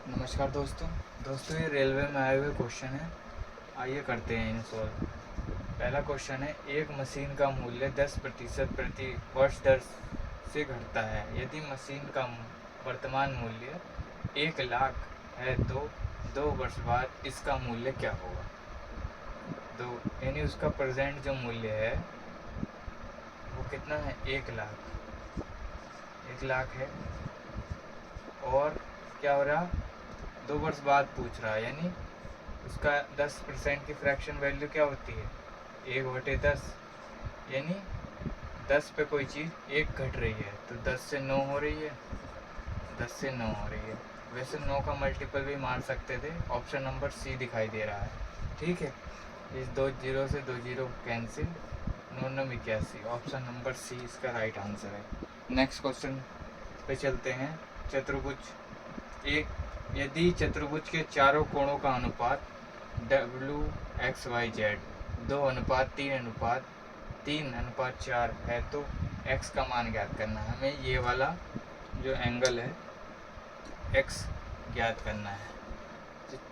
नमस्कार दोस्तों ये रेलवे में आए हुए क्वेश्चन है। आइए करते हैं इन्हें सॉल्व। पहला क्वेश्चन है, एक मशीन का मूल्य 10% प्रति वर्ष दर से घटता है। यदि मशीन का वर्तमान मूल्य 1 लाख है तो 2 वर्ष बाद इसका मूल्य क्या होगा। तो यानी उसका प्रेजेंट जो मूल्य है वो कितना है, 1 लाख। 1 लाख है और क्या हो रहा, 2 वर्ष बाद पूछ रहा है, यानी उसका 10% की फ्रैक्शन वैल्यू क्या होती है, 1/10। यानी 10 पे कोई चीज़ एक घट रही है तो 10 से 9 हो रही है, 10 से 9 हो रही है। वैसे 9 का मल्टीपल भी मार सकते थे, ऑप्शन नंबर सी दिखाई दे रहा है। ठीक है, इस 2 जीरो से 2 zero cancel, 9 9 81, option number C इसका राइट आंसर है। नेक्स्ट क्वेश्चन पे चलते हैं। चतुर्भुज एक, यदि चतुर्भुज के चारों कोणों का अनुपात WXYZ 2:3:3:4 है तो x का मान ज्ञात करना है। हमें ये वाला जो एंगल है x ज्ञात करना है।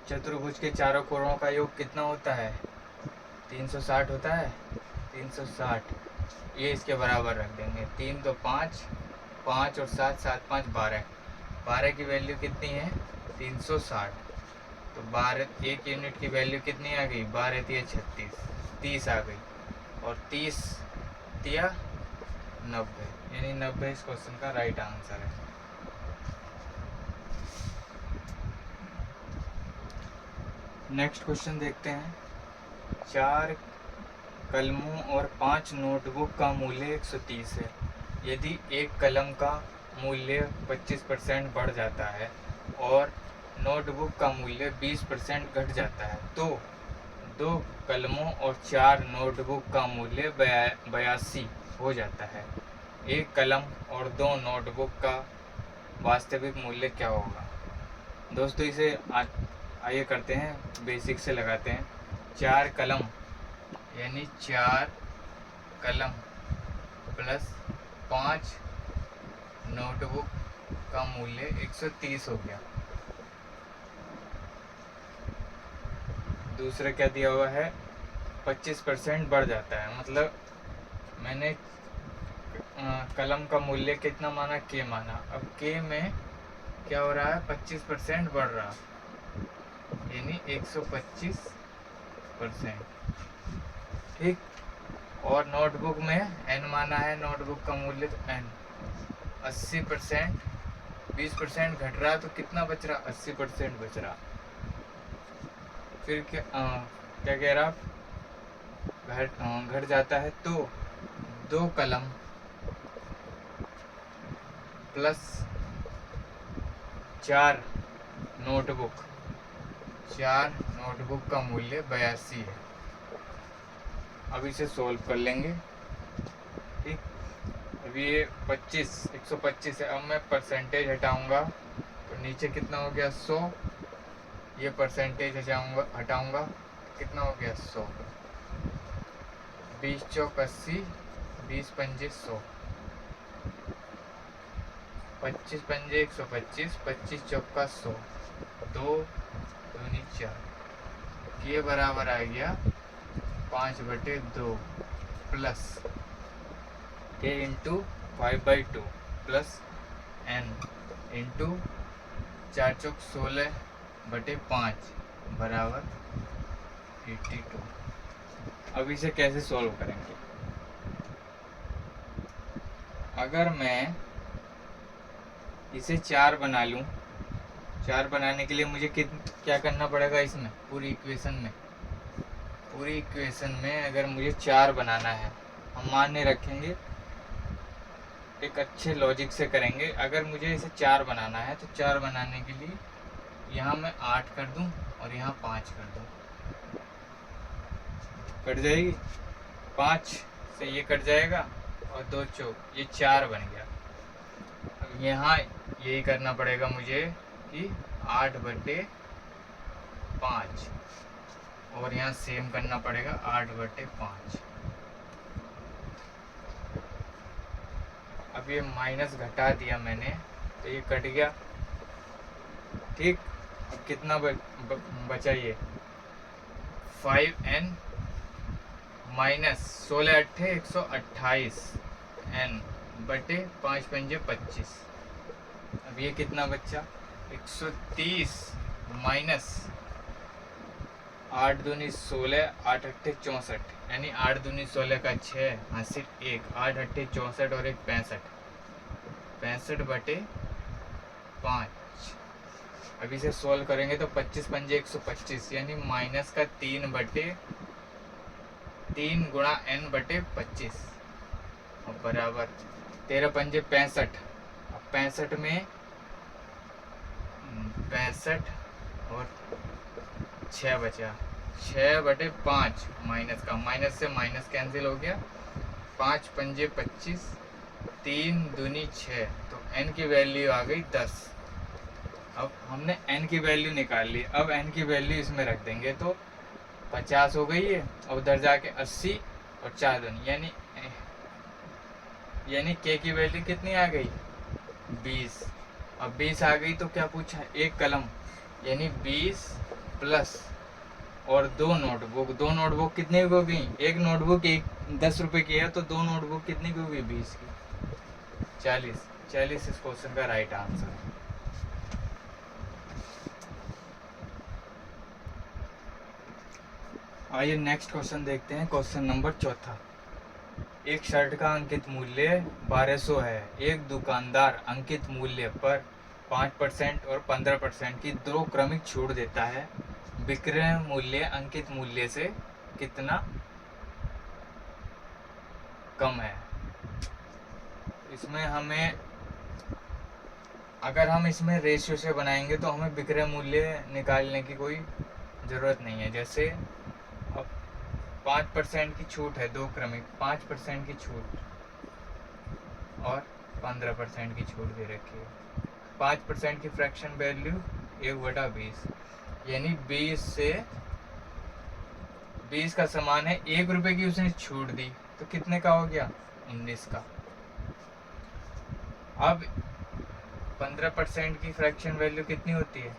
चतुर्भुज के चारों कोणों का योग कितना होता है, 360 होता है। 360 ये इसके बराबर रख देंगे, 3 तो 5, 5 और 7, 7 5 12, 12 की वैल्यू कितनी है, 360। तो 12 एक यूनिट की वैल्यू कितनी आ गई, 12 तिया 36, 30 आ गई। और 30 तिया 90, यानी 90 इस क्वेश्चन का राइट आंसर है। नेक्स्ट क्वेश्चन देखते हैं। 4 कलमों और 5 नोटबुक का मूल्य 130 है। यदि एक कलम का मूल्य 25% बढ़ जाता है और नोटबुक का मूल्य 20% घट जाता है तो 2 कलमों और 4 नोटबुक का मूल्य 82 हो जाता है। एक कलम और 2 नोटबुक का वास्तविक मूल्य क्या होगा। दोस्तों इसे आइए करते हैं, बेसिक से लगाते हैं। 4 कलम यानी 4 कलम प्लस 5 नोटबुक का मूल्य 130 हो गया। दूसरा क्या दिया हुआ है, 25% बढ़ जाता है, मतलब मैंने कलम का मूल्य कितना माना, के माना। अब के में क्या हो रहा है, 25% बढ़ रहा, यानी 125%। ठीक, और नोटबुक में एन माना है, नोटबुक का मूल्य तो एन। 80%, 20% घट रहा तो कितना बच रहा, 80% बच रहा। फिर क्या कह रहा, घट जाता है तो 2 कलम प्लस 4 नोटबुक, 4 नोटबुक का मूल्य 82 है। अब इसे सोल्व कर लेंगे। ठीक, अब ये 125 है। अब मैं परसेंटेज हटाऊंगा तो नीचे कितना हो गया, 100। ये परसेंटेज हटाऊंगा कितना हो गया, 100। 20 चौक 80, 20 पंजे 100, 25 पंजे 125, 25 चौका 100, 2 दूनी 4, ये बराबर आ गया 5/2 प्लस के इंटू 5/2 प्लस एन इंटू 4 चौक 16/5 बराबर 82। अब इसे कैसे सॉल्व करेंगे। अगर मैं इसे 4 बना लूँ, 4 बनाने के लिए मुझे क्या करना पड़ेगा, इसमें पूरी इक्वेशन में अगर मुझे 4 बनाना है, हम मान्य रखेंगे, एक अच्छे लॉजिक से करेंगे। अगर मुझे इसे 4 बनाना है तो 4 बनाने के लिए यहाँ मैं 8 कर दूँ और यहाँ 5 कर दूँ, कट जाएगी। 5 से ये कट जाएगा और 2 चौक ये 4 बन गया। अब यहाँ यही करना पड़ेगा मुझे कि 8/5 और यहाँ सेम करना पड़ेगा 8/5। अब ये माइनस घटा दिया मैंने तो ये कट गया। ठीक, अब कितना बचा ये 5n माइनस 16 अट्ठे 128 n बटे 5 पंजे 25। अब ये कितना बच्चा 130 माइनस 8 दूनी 16 8 अट्ठे 64 यानी 8 दूनी 16 का 6 हाँ सिर्फ एक 8 अट्ठे 64 और एक 65 बटे 5। अभी से सोल्व करेंगे तो 25 पंजे 125 यानी माइनस का 3 बटे 3 गुणा n बटे 25 और बराबर 13 पंजे 65। अब 65 में 65 और 6 बचा 6 बटे 5 माइनस का माइनस से माइनस कैंसिल हो गया 5 पंजे 25 3 दूनी 6 तो n की वैल्यू आ गई 10। अब हमने n की वैल्यू निकाल ली। अब n की वैल्यू इसमें रख देंगे तो 50 हो गई है और उधर जाके 80 और 4 दूनी यानी k की वैल्यू कितनी आ गई 20। अब 20 आ गई तो क्या पूछा एक कलम यानी 20 प्लस और 2 नोटबुक। 2 नोटबुक कितने की होगी एक नोटबुक 10 रुपए की है तो 2 नोटबुक कितने की होगी 20 की 40 इस क्वेश्चन का राइट आंसर। आइए नेक्स्ट क्वेश्चन देखते हैं। Question number 4। एक शर्ट का अंकित मूल्य 1200 है। एक दुकानदार अंकित मूल्य पर 5% और 15% की 2 क्रमिक छूट देता है। विक्रय मूल्य अंकित मूल्य से कितना कम है। इसमें हमें अगर हम इसमें रेशियो से बनाएंगे तो हमें विक्रय मूल्य निकालने की कोई ज़रूरत नहीं है। जैसे अब 5% की छूट है 2 क्रमिक 5% की छूट और 15% की छूट दे रखी है। 5% की फ्रैक्शन वैल्यू 1/20 यानी 20 का समान है 1 रुपए की उसने छूट दी तो कितने का हो गया 19 का। अब 15% की फ्रैक्शन वैल्यू कितनी होती है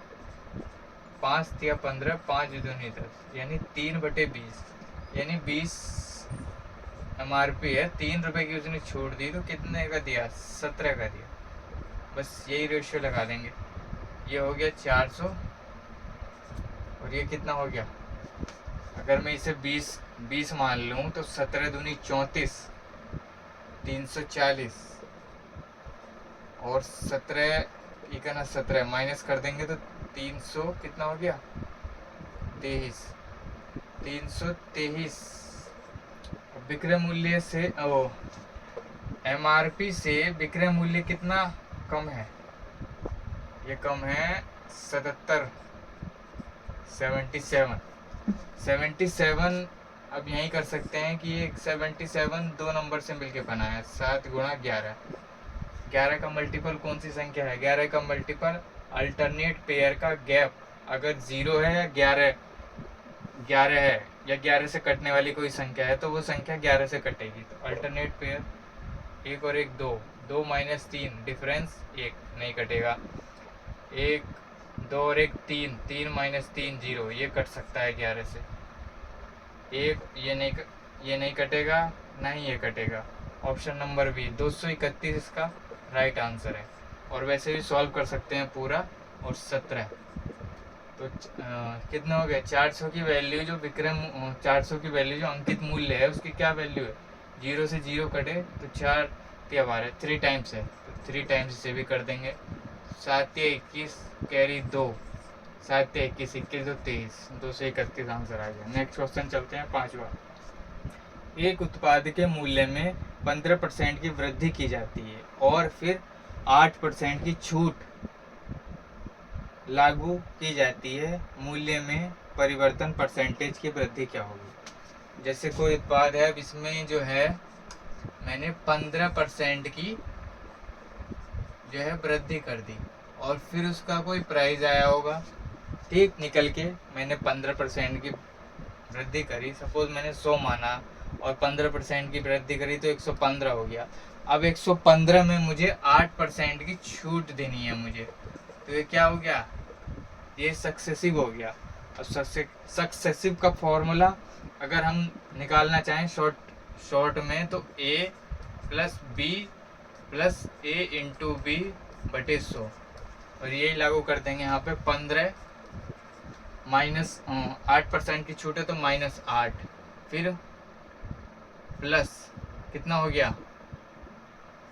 5 या 15 5 दूनी 10 यानी 3/20 यानी 20 MRP है 3 रुपए की उसने छूट दी तो कितने का दिया 17 का दिया। बस यही रेशियो लगा देंगे। ये हो गया 400 और ये कितना हो गया अगर मैं इसे 20 मान लूँ तो 17 दूनी 34 340 और 17 माइनस कर देंगे तो 300 कितना हो गया 323। विक्रय मूल्य से MRP से विक्रय मूल्य कितना कम है ये कम है 77। अब यही कर सकते हैं कि ये 77 2 नंबर से मिलके बना है 7 गुणा 11 का मल्टीपल कौन सी संख्या है 11 का मल्टीपल अल्टरनेट पेयर का गैप अगर 0 है या 11 है या 11 से कटने वाली कोई संख्या है तो वो संख्या 11 से कटेगी। तो अल्टरनेट पेयर 1 और 1 2 माइनस 3 डिफरेंस 1 नहीं कटेगा 1 2 और 1 3 माइनस 3 0 ये कट सकता है 11 से 1 ये नहीं कटेगा ना ही ये कटेगा। ऑप्शन नंबर बी 231 इसका राइट आंसर है। और वैसे भी सॉल्व कर सकते हैं पूरा और 17 तो कितना हो गया 400 की वैल्यू जो 400 की वैल्यू जो अंकित मूल्य है उसकी क्या वैल्यू है 0 से 0 कटे तो 4 या 12 3 टाइम्स है तो 3 टाइम्स इसे भी कर देंगे 7 या 21 कैरी 2 7 या 21 21 तो 23 231 आंसर आ गया। नेक्स्ट क्वेश्चन चलते हैं 5वां। एक उत्पाद के मूल्य में 15% की वृद्धि की जाती है और फिर 8% की छूट लागू की जाती है। मूल्य में परिवर्तन परसेंटेज की वृद्धि क्या होगी। जैसे कोई उत्पाद है अब इसमें जो है मैंने 15% की जो है वृद्धि कर दी और फिर उसका कोई प्राइस आया होगा ठीक निकल के मैंने 15% की वृद्धि करी। सपोज मैंने 100 माना और 15% की वृद्धि करी तो 115 हो गया। अब 115 में मुझे 8% की छूट देनी है मुझे तो ये क्या हो गया ये सक्सेसिव हो गया। अब सक्सेसिव का फॉर्मूला अगर हम निकालना चाहें शॉर्ट में तो a plus B plus A into B बटे 100, और यही लागू कर देंगे यहाँ पे। 15 माइनस 8% की छूट है तो -8, फिर प्लस कितना हो गया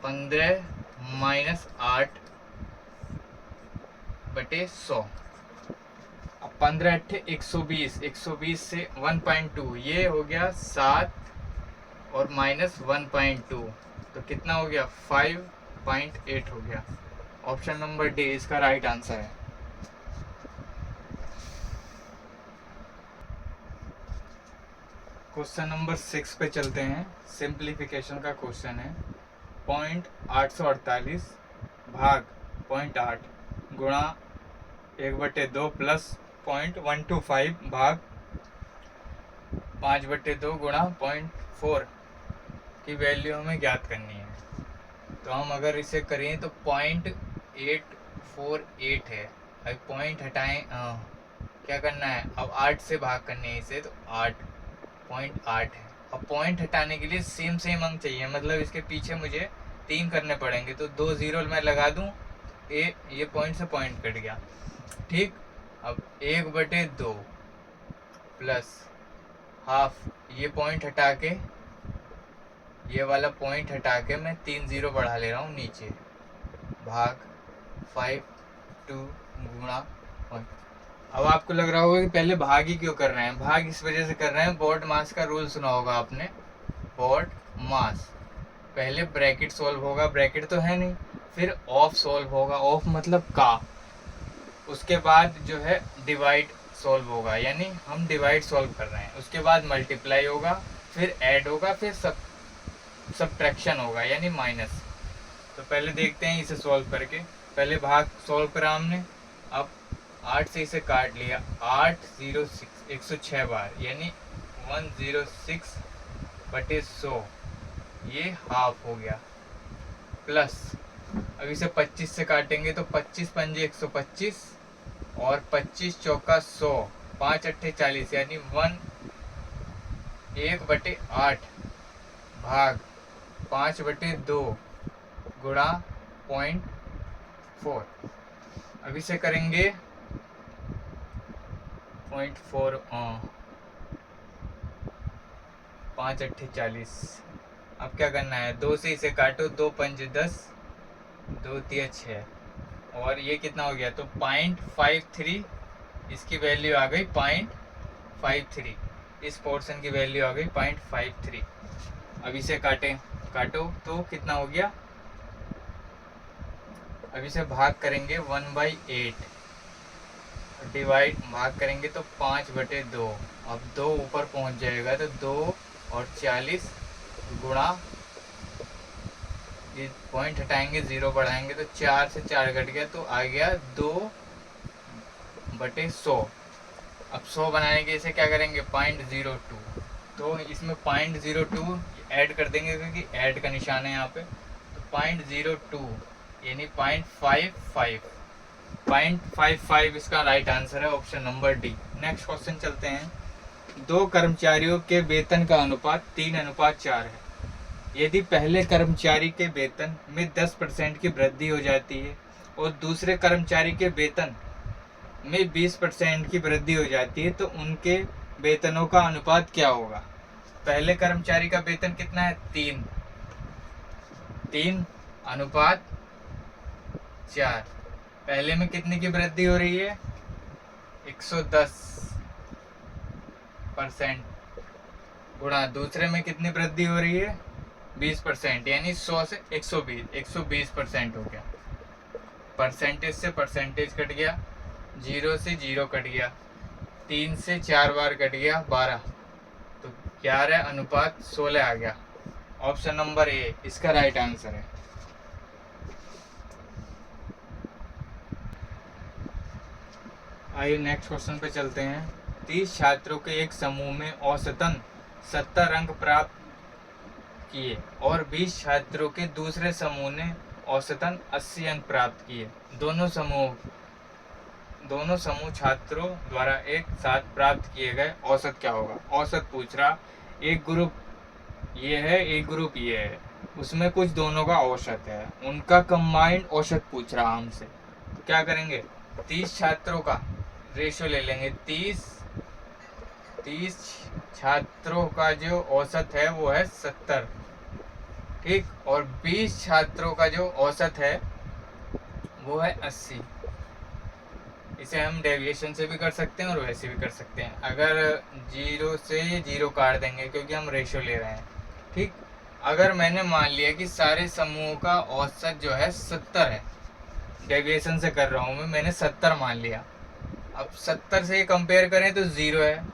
15 माइनस 8 बटे 100। अब 15 अट्ठे 120, 120 से 1.2 ये हो गया 7 और माइनस 1.2 तो कितना हो गया 5.8 हो गया। ऑप्शन नंबर डी इसका राइट आंसर है। क्वेश्चन नंबर 6 पे चलते हैं। सिंप्लीफिकेशन का क्वेश्चन है। 0.848 भाग 0.8 गुणा 1/2 प्लस 0.125 भाग 5/2 गुणा 0.4 की वैल्यू हमें ज्ञात करनी है। तो हम अगर इसे करें तो 0.848 है। अब पॉइंट हटाएं, क्या करना है अब 8 से भाग करनी है इसे, तो 8.8 है। अब पॉइंट हटाने के लिए सेम अंक चाहिए, मतलब इसके पीछे मुझे 3 करने पड़ेंगे, तो 2 0 मैं लगा दूं, ये पॉइंट से पॉइंट कट गया। ठीक, अब 1/2 प्लस हाफ, ये पॉइंट हटा के ये वाला पॉइंट हटा के मैं 3 0 बढ़ा ले रहा हूँ नीचे, भाग 5 गुणा पॉइंट। अब आपको लग रहा होगा कि पहले भाग ही क्यों कर रहे हैं। भाग इस वजह से कर रहे हैं, बोर्ड मास का रूल सुना होगा आपने, बोर्ड मास। पहले ब्रैकेट सॉल्व होगा, ब्रैकेट तो है नहीं, फिर ऑफ सॉल्व होगा, ऑफ मतलब का, उसके बाद जो है डिवाइड सॉल्व होगा, यानी हम डिवाइड सॉल्व कर रहे हैं, उसके बाद मल्टीप्लाई होगा, फिर ऐड होगा, फिर सब्ट्रैक्शन होगा यानी माइनस। तो पहले देखते हैं इसे सॉल्व करके। पहले भाग सॉल्व करा हमने, अब 8 से इसे काट लिया, 8 0 6 106 बार यानी 106/100, ये हाफ हो गया। प्लस अब इसे 25 से काटेंगे तो 25 पंजे 125 और 25 चौका 100, 5 अट्ठे 40 यानी 1/8 भाग 5/2 गुणा 0.4। अब इसे करेंगे 0.4, 5 अट्ठे 40। अब क्या करना है, 2 से इसे काटो, 2 पंजे 10, 2 तिया 6, और ये कितना हो गया, तो 0.53, इसकी वैल्यू आ गई 0.53, इस पोर्शन की वैल्यू आ गई 0.53। अब इसे काटो तो कितना हो गया, अब इसे भाग करेंगे 1/8, डिवाइड भाग करेंगे तो 5/2, अब 2 ऊपर पहुंच जाएगा तो 2 और 40 गुणा, ये पॉइंट हटाएंगे 0 बढ़ाएंगे तो 4 से 4 घट गया तो आ गया 2/100। अब 100 बनाने के इसे क्या करेंगे 0.02, तो इसमें 0.02 ऐड कर देंगे क्योंकि ऐड का निशान है यहाँ पे, तो 0.02 यानी 0.55 इसका राइट आंसर है, option number D. Next question चलते हैं। 2 कर्मचारियों के वेतन का अनुपात 3:4 है। यदि पहले कर्मचारी के वेतन में 10% की वृद्धि हो जाती है और दूसरे कर्मचारी के वेतन में 20% की वृद्धि हो जाती है तो उनके वेतनों का अनुपात क्या होगा। पहले कर्मचारी का वेतन कितना है 3 अनुपात 4, पहले में कितने की वृद्धि हो रही है 110% गुणा दूसरे में कितनी वृद्धि हो रही है 20%, यानी 100 से 120% हो गया। परसेंटेज से परसेंटेज कट गया, 0 से 0 कट गया, 3 से 4 बार कट गया 12, तो 11:16 आ गया। ऑप्शन नंबर ए इसका राइट आंसर है। आइए नेक्स्ट क्वेश्चन पे चलते हैं। 30 छात्रों के एक समूह में औसतन 70 अंक प्राप्त किए और 20 छात्रों के दूसरे समूह ने औसतन 80 अंक प्राप्त किए। दोनों समूह दोनों समूह छात्रों द्वारा एक साथ प्राप्त किए गए औसत क्या होगा। औसत पूछ रहा, एक ग्रुप ये है, एक ग्रुप ये है, उसमें कुछ दोनों का औसत है, उनका कंबाइंड औसत पूछ रहा हमसे। तो क्या करेंगे, 30 छात्रों का रेशो ले लेंगे। 30 छात्रों का जो औसत है वो है 70, ठीक। और 20 छात्रों का जो औसत है वो है 80। इसे हम डेविएशन से भी कर सकते हैं और वैसे भी कर सकते हैं। अगर 0 से 0 काट देंगे क्योंकि हम रेशो ले रहे हैं, ठीक। अगर मैंने मान लिया कि सारे समूहों का औसत जो है 70 है, डेविएशन से कर रहा हूँ मैंने 70 मान लिया। अब 70 से ये कंपेयर करें तो 0 है,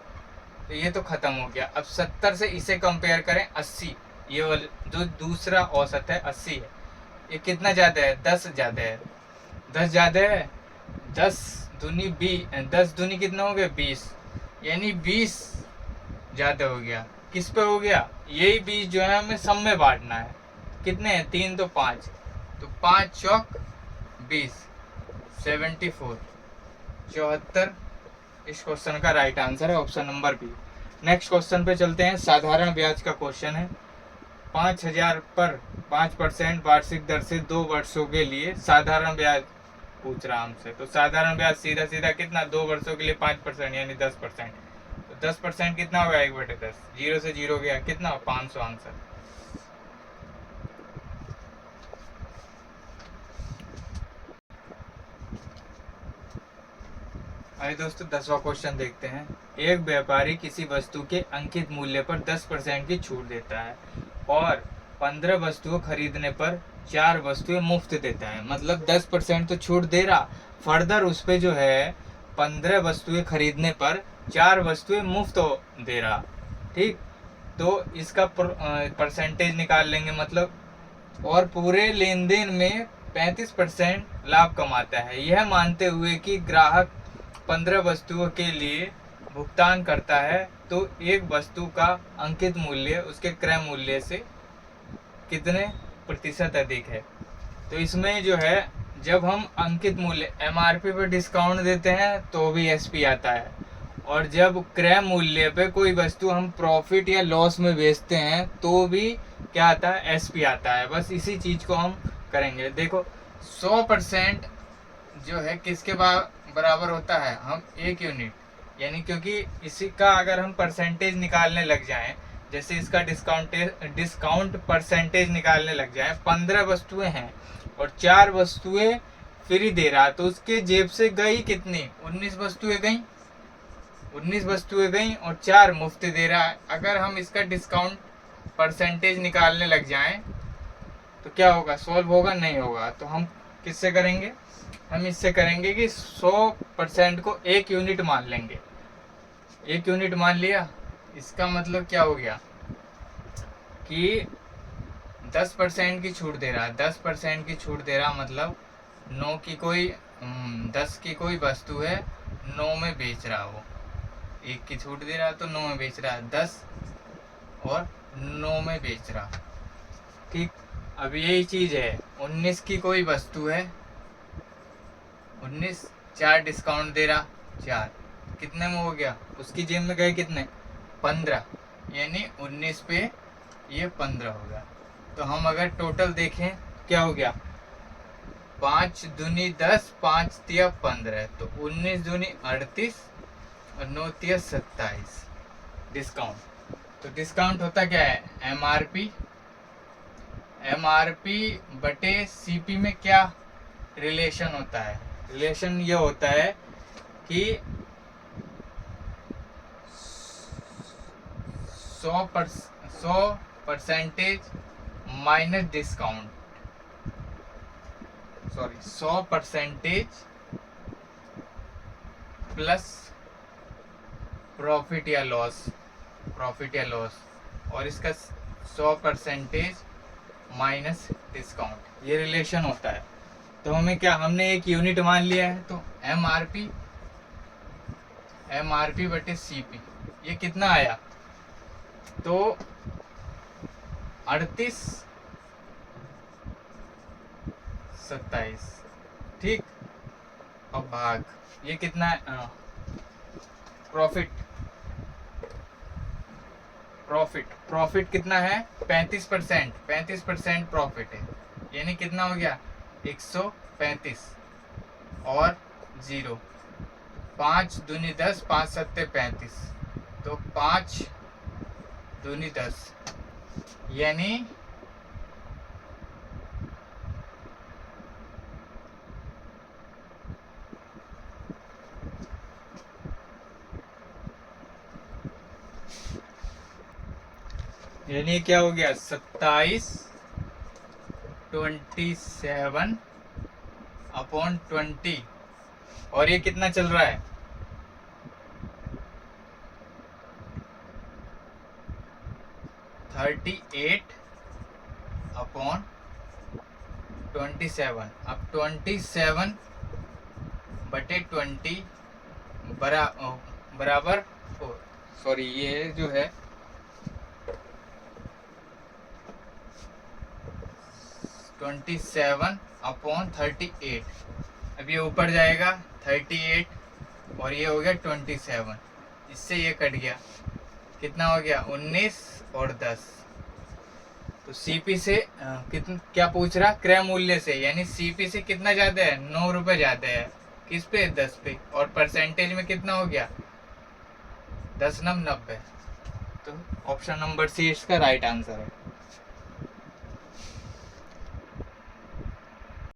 तो ये तो खत्म हो गया। अब 70 से इसे कंपेयर करें 80, ये वाला जो दूसरा औसत है 80 है, ये कितना ज़्यादा है, 10 ज़्यादा है। 10 ज़्यादा है, 10 दूनी 20, 10 दूनी कितना हो गया 20, यानी 20 ज़्यादा हो गया। किस पे हो गया, यही 20 जो है हमें सब में बांटना है। कितने हैं, 3 तो 5, तो 5 चौक 20, 74, 74 इस क्वेश्चन का राइट आंसर है, option number B. Next question पे चलते हैं। साधारण ब्याज का क्वेश्चन है। 5000 पर 5% वार्षिक दर से 2 वर्षों के लिए साधारण ब्याज पूछ रहा हमसे। तो साधारण ब्याज सीधा सीधा कितना, 2 वर्षों के लिए 5% यानी 10%। तो 10% कितना होगा, 1/10। 0 से 0 गया, कितना 500 आंसर। आइए दोस्तों 10वां क्वेश्चन देखते हैं। एक व्यापारी किसी वस्तु के अंकित मूल्य पर 10% की छूट देता है और 15 वस्तुओं खरीदने पर 4 वस्तुएं मुफ्त देता है। मतलब 10% तो छूट दे रहा, फर्दर उस पर जो है 15 वस्तुएं खरीदने पर 4 वस्तुएं मुफ्त दे रहा, ठीक। तो इसका परसेंटेज निकाल लेंगे, मतलब और पूरे लेन देन में 35% लाभ कमाता है, यह मानते हुए कि ग्राहक 15 वस्तुओं के लिए भुगतान करता है, तो एक वस्तु का अंकित मूल्य उसके क्रय मूल्य से कितने प्रतिशत अधिक है। तो इसमें जो है जब हम अंकित मूल्य एमआरपी पे डिस्काउंट देते हैं तो भी एसपी आता है, और जब क्रय मूल्य पे कोई वस्तु हम प्रॉफिट या लॉस में बेचते हैं तो भी क्या आता है, एसपी आता है। बस इसी चीज को हम करेंगे। देखो 100% जो है किसके बराबर होता है, हम 1 यूनिट, यानी क्योंकि इसी का अगर हम परसेंटेज निकालने लग जाएं, जैसे इसका डिस्काउंट परसेंटेज निकालने लग जाए, 15 वस्तुएं हैं और 4 वस्तुएं फ्री दे रहा, तो उसके जेब से गई कितनी, 19 वस्तुएं गई, 19 वस्तुएं गई और 4 मुफ्त दे रहा है। अगर हम इसका डिस्काउंट परसेंटेज निकालने लग जाएं तो क्या होगा, सॉल्व होगा, नहीं होगा। तो हम किससे करेंगे, हम इससे करेंगे कि 100% को 1 यूनिट मान लेंगे। 1 यूनिट मान लिया, इसका मतलब क्या हो गया कि 10% की छूट दे रहा है। 10% की छूट दे रहा मतलब 9 की कोई 10 की कोई वस्तु है, 9 में बेच रहा, वो 1 की छूट दे रहा तो 9 में बेच रहा है, 10 और 9 में बेच रहा, ठीक। अब यही चीज है, 19 की कोई वस्तु है, 19, 4 डिस्काउंट दे रहा, 4 कितने में हो गया, उसकी जेब में गए कितने, 15, यानी 19 पे ये 15 हो गया। तो हम अगर टोटल देखें क्या हो गया, 5 दूनी 10, 5 तिया 15, तो 19 दूनी 38 और 9 तिया 27 डिस्काउंट। तो डिस्काउंट होता क्या है, एमआरपी, एमआरपी बटे सीपी में क्या रिलेशन होता है, रिलेशन ये होता है कि 100% minus discount, sorry 100% plus profit या लॉस, प्रॉफिट या लॉस, और इसका 100% माइनस डिस्काउंट, ये रिलेशन होता है। तो हमें क्या, हमने 1 यूनिट मान लिया है, तो एमआरपी, एमआरपी बटे सीपी, ये कितना आया, तो 38 27, ठीक। और भाग ये कितना है, प्रॉफिट प्रॉफिट कितना है 35%, 35% प्रॉफिट है, यानी कितना हो गया 135 और 0, 5 दूनी 10, 5 सत्ते 35, तो 5 दूनी 10 यानी क्या हो गया 27 27 अपॉन 20, और ये कितना चल रहा है 38 अपॉन 27। अब 27 बटे 20 बराबर, सॉरी ये जो है 27 अपॉन 38, अब ये ऊपर जाएगा 38 और ये हो गया 27, इससे ये कट गया, कितना हो गया 19 और 10। तो सीपी से कितना क्या पूछ रहा, क्रय मूल्य से, यानी सीपी से कितना ज्यादा है 9 रुपए ज्यादा है, किस पे 10 पे, और परसेंटेज में कितना हो गया 10 9 90। तो ऑप्शन नंबर सी इसका राइट आंसर है।